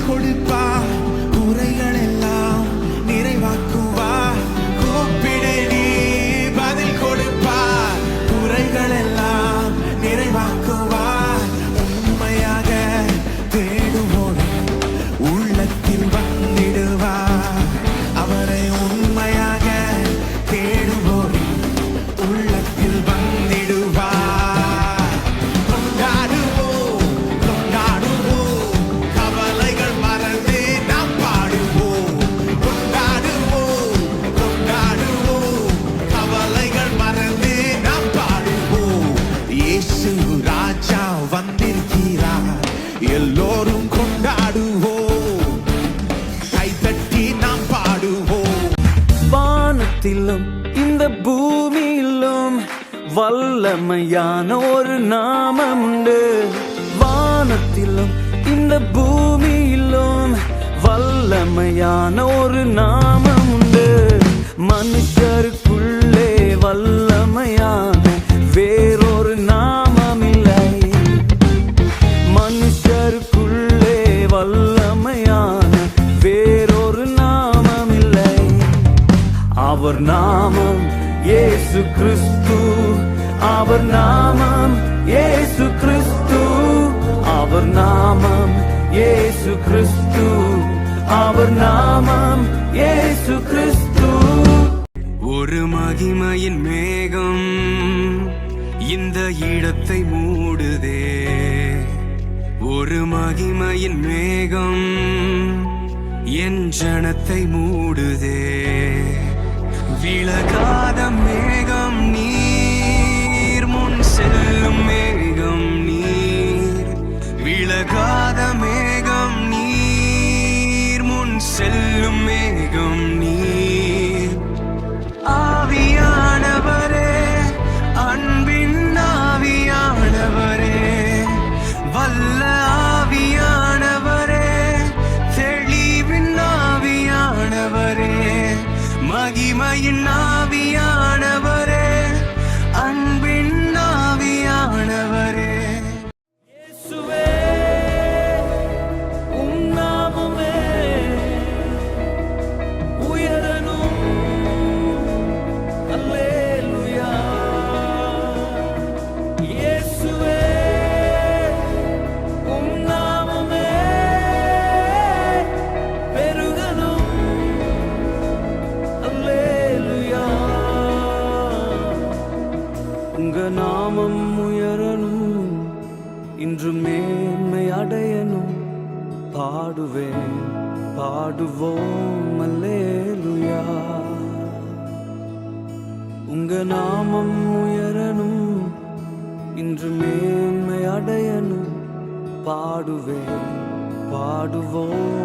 பதில் கொடுப்பார், குறைகள் எல்லாம் நிறைவாக்குவார். கூப்பிடு நீ பதில் கொடுப்பார், குறைகள் எல்லாம் நிறைவாக்குவார். உண்மையாக தேடுவோடு உள்ளத்தில் வந்திடுவார். அவரை உண்மையாக தேடுவோடு உள்ளத்தில் வந்திடுவார். கொண்டாடுவோம் கொண்டாடுவோம், கவலைகள் மறந்து நாம் பாடுவோம். கொண்டாடுவோம் கொண்டாடுவோம், கவலைகள் மறந்து நாம் பாடுவோம். இயேசு ராஜா வந்திருக்கிறார், எல்லோரும் கொண்டாடுவோம், கைதட்டி நாம் பாடுவோம். வானத்திலும் இந்த பூமியிலும் வல்லமையான ஒரு நாமம் உண்டு. வானத்திலும் இந்த பூமியிலும் வல்லமையான ஒரு நாமம் உண்டு. மனுஷருக்குள்ளே வல்லமையான வேறொரு நாமம் இல்லை. மனுஷருக்குள்ளே வல்லமையான வேறொரு நாமம் இல்லை. அவர் நாமம் இயேசு கிறிஸ்து, அவர் நாமம் இயேசு கிறிஸ்து, அவர் நாமம் இயேசு கிறிஸ்து, அவர் நாமம் இயேசு கிறிஸ்து. ஒரு மகிமையின் மேகம் இந்த இடத்தை மூடுதே. ஒரு மகிமையின் மேகம் என் ஜனத்தை மூடுதே. விலகாத மேகம் நீர், முன் செல்லும் மேகம் நீர். விலகாத மேகம் நீர், முன் செல்லும் மேகம் நீர். ஆவியானவரே, அன்பின் ஆவியானவரே, வல்ல ஆவியானவரே, தெளிவின் ஆவியானவரே, மகிமையின் ஆவியானவரே, அன்பின் ஆவியானவரே. இயேசுவே, உம் நாமமே உயரணும். அல்லேலூயா. இயேசுவே, உம் நாமமே பெருகணும். அல்லேலூயா. உங்க நாமம் உயரணும், இன்று மேன்மை அடையணும். பாடுவேன் பாடுவோம் அல்லேலூயா. உங்க நாமம் உயரணும், இன்று மேன்மை அடையணும். பாடுவேன் பாடுவோம்